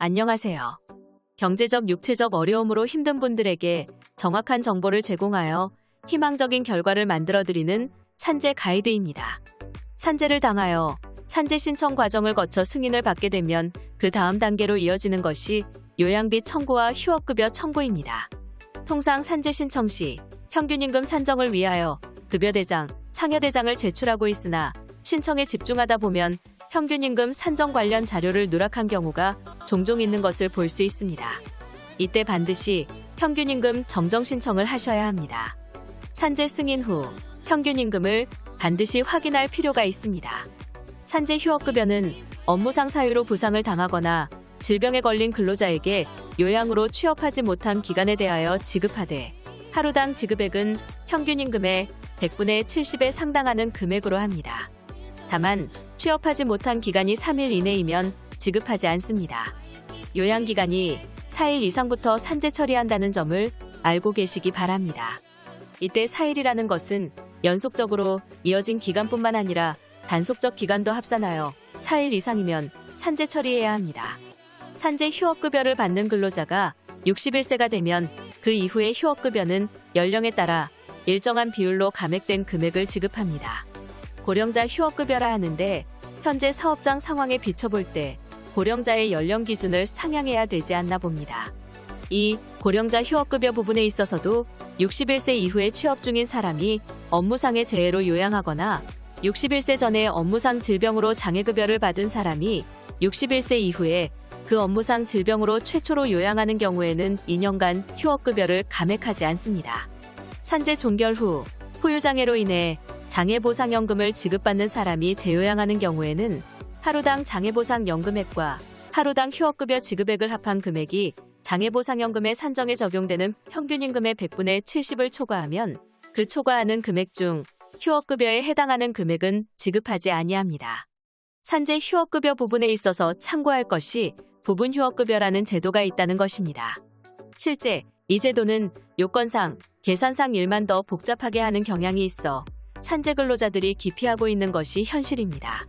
안녕하세요. 경제적, 육체적 어려움으로 힘든 분들에게 정확한 정보를 제공하여 희망적인 결과를 만들어드리는 산재 가이드입니다. 산재를 당하여 산재 신청 과정을 거쳐 승인을 받게 되면 그 다음 단계로 이어지는 것이 요양비 청구와 휴업급여 청구입니다. 통상 산재 신청 시 평균임금 산정을 위하여 급여대장, 상여대장을 제출하고 있으나 신청에 집중하다 보면 평균임금 산정 관련 자료를 누락한 경우가 종종 있는 것을 볼 수 있습니다. 이때 반드시 평균임금 정정 신청을 하셔야 합니다. 산재 승인 후 평균임금을 반드시 확인할 필요가 있습니다. 산재 휴업급여는 업무상 사유로 부상을 당하거나 질병에 걸린 근로자에게 요양으로 취업하지 못한 기간에 대하여 지급하되 하루당 지급액은 평균임금의 100분의 70에 상당하는 금액으로 합니다. 다만 취업하지 못한 기간이 3일 이내이면 지급하지 않습니다. 요양기간이 4일 이상부터 산재 처리한다는 점을 알고 계시기 바랍니다. 이때 4일이라는 것은 연속적으로 이어진 기간뿐만 아니라 단속적 기간도 합산하여 4일 이상이면 산재 처리해야 합니다. 산재 휴업급여를 받는 근로자가 61세가 되면 그 이후의 휴업급여는 연령에 따라 일정한 비율로 감액된 금액을 지급합니다. 고령자 휴업급여라 하는데 현재 사업장 상황에 비춰볼 때 고령자의 연령 기준을 상향해야 되지 않나 봅니다. 이 고령자 휴업급여 부분에 있어서도 61세 이후에 취업 중인 사람이 업무상의 재해로 요양하거나 61세 전에 업무상 질병으로 장애급여를 받은 사람이 61세 이후에 그 업무상 질병으로 최초로 요양하는 경우에는 2년간 휴업급여를 감액하지 않습니다. 산재 종결 후 후유장애로 인해 장애보상연금을 지급받는 사람이 재요양하는 경우에는 하루당 장애보상연금액과 하루당 휴업급여 지급액을 합한 금액이 장애보상연금의 산정에 적용되는 평균임금의 100분의 70을 초과하면 그 초과하는 금액 중 휴업급여에 해당하는 금액은 지급하지 아니합니다. 산재 휴업급여 부분에 있어서 참고할 것이 부분휴업급여라는 제도가 있다는 것입니다. 실제 이 제도는 요건상, 계산상 일만 더 복잡하게 하는 경향이 있어 산재 근로자들이 기피하고 있는 것이 현실입니다.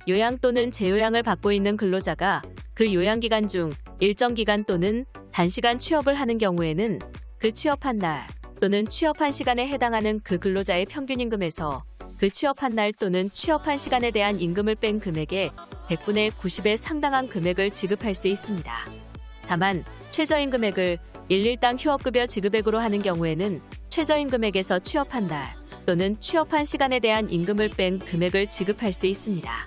요양 또는 재요양을 받고 있는 근로자가 그 요양기간 중 일정 기간 또는 단시간 취업을 하는 경우에는 그 취업한 날 또는 취업한 시간에 해당하는 그 근로자의 평균임금에서 그 취업한 날 또는 취업한 시간에 대한 임금을 뺀 금액의 100분의 90에 상당한 금액을 지급할 수 있습니다. 다만 최저임금액을 일일당 휴업급여 지급액으로 하는 경우에는 최저임금액에서 취업한 날 또는 취업한 시간에 대한 임금을 뺀 금액을 지급할 수 있습니다.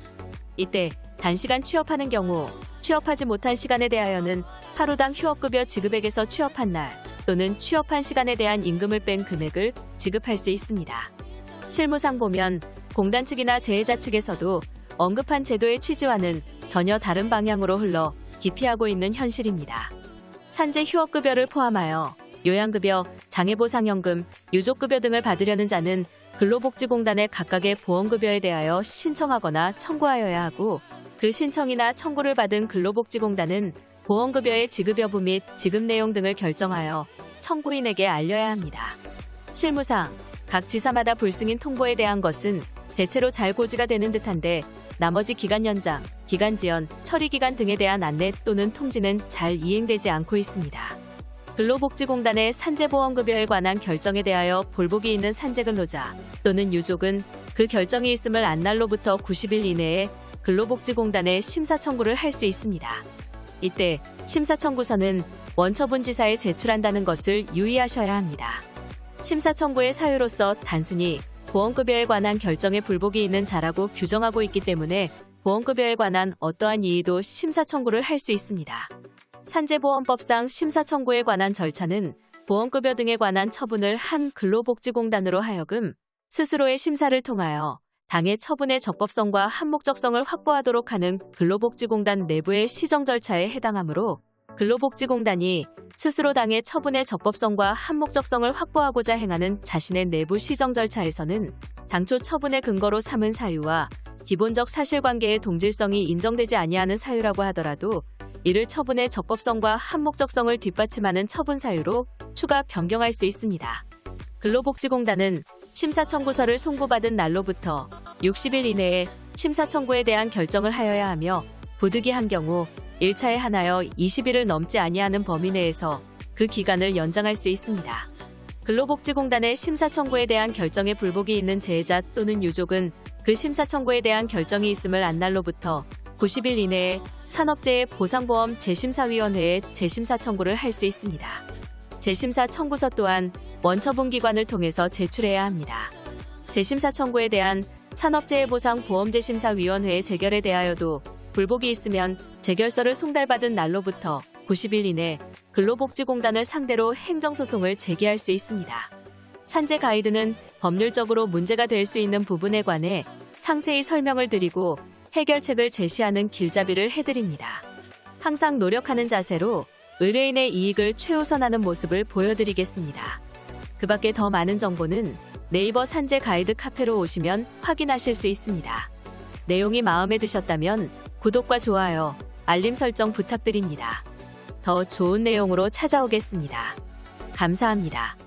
이때 단시간 취업하는 경우 취업하지 못한 시간에 대하여는 하루당 휴업급여 지급액에서 취업한 날 또는 취업한 시간에 대한 임금을 뺀 금액을 지급할 수 있습니다. 실무상 보면 공단 측이나 재해자 측에서도 언급한 제도의 취지와는 전혀 다른 방향으로 흘러 기피하고 있는 현실입니다. 산재 휴업급여를 포함하여 요양급여, 장애보상연금, 유족급여 등을 받으려는 자는 근로복지공단의 각각의 보험급여에 대하여 신청하거나 청구하여야 하고 그 신청이나 청구를 받은 근로복지공단은 보험급여의 지급 여부 및 지급 내용 등을 결정하여 청구인에게 알려야 합니다. 실무상 각 지사마다 불승인 통보에 대한 것은 대체로 잘 고지가 되는 듯한데 나머지 기간 연장, 기간 지연, 처리 기간 등에 대한 안내 또는 통지는 잘 이행되지 않고 있습니다. 근로복지공단의 산재보험급여에 관한 결정에 대하여 볼복이 있는 산재근로자 또는 유족은 그 결정이 있음을 안 날로부터 90일 이내에 근로복지공단에 심사 청구를 할 수 있습니다. 이때 심사 청구서는 원처분지사에 제출한다는 것을 유의하셔야 합니다. 심사 청구의 사유로서 단순히 보험급여에 관한 결정에 불복이 있는 자라고 규정하고 있기 때문에 보험급여에 관한 어떠한 이의도 심사 청구를 할 수 있습니다. 산재보험법상 심사 청구에 관한 절차는 보험급여 등에 관한 처분을 한 근로복지공단으로 하여금 스스로의 심사를 통하여 당해 처분의 적법성과 합목적성을 확보하도록 하는 근로복지공단 내부의 시정 절차에 해당하므로 근로복지공단이 스스로 당해 처분의 적법성과 합목적성을 확보하고자 행하는 자신의 내부 시정 절차에서는 당초 처분의 근거로 삼은 사유와 기본적 사실관계의 동질성이 인정되지 아니하는 사유라고 하더라도 이를 처분의 적법성과 합목적성을 뒷받침하는 처분 사유로 추가 변경할 수 있습니다. 근로복지공단은 심사 청구서를 송부받은 날로부터 60일 이내에 심사 청구에 대한 결정을 하여야 하며 부득이한 경우 1차에 한하여 20일을 넘지 아니하는 범위 내에서 그 기간을 연장할 수 있습니다. 근로복지공단의 심사 청구에 대한 결정에 불복이 있는 재해자 또는 유족은 그 심사 청구에 대한 결정이 있음을 안 날로부터 90일 이내에 산업재해 보상보험 재심사위원회에 재심사 청구를 할 수 있습니다. 재심사 청구서 또한 원처분기관을 통해서 제출해야 합니다. 재심사 청구에 대한 산업재해보상보험재심사위원회의 재결에 대하여도 불복이 있으면 재결서를 송달받은 날로부터 90일 이내 근로복지공단을 상대로 행정소송을 제기할 수 있습니다. 산재 가이드는 법률적으로 문제가 될 수 있는 부분에 관해 상세히 설명을 드리고 해결책을 제시하는 길잡이를 해드립니다. 항상 노력하는 자세로 의뢰인의 이익을 최우선하는 모습을 보여드리겠습니다. 그 밖에 더 많은 정보는 네이버 산재 가이드 카페로 오시면 확인하실 수 있습니다. 내용이 마음에 드셨다면 구독과 좋아요, 알림 설정 부탁드립니다. 더 좋은 내용으로 찾아오겠습니다. 감사합니다.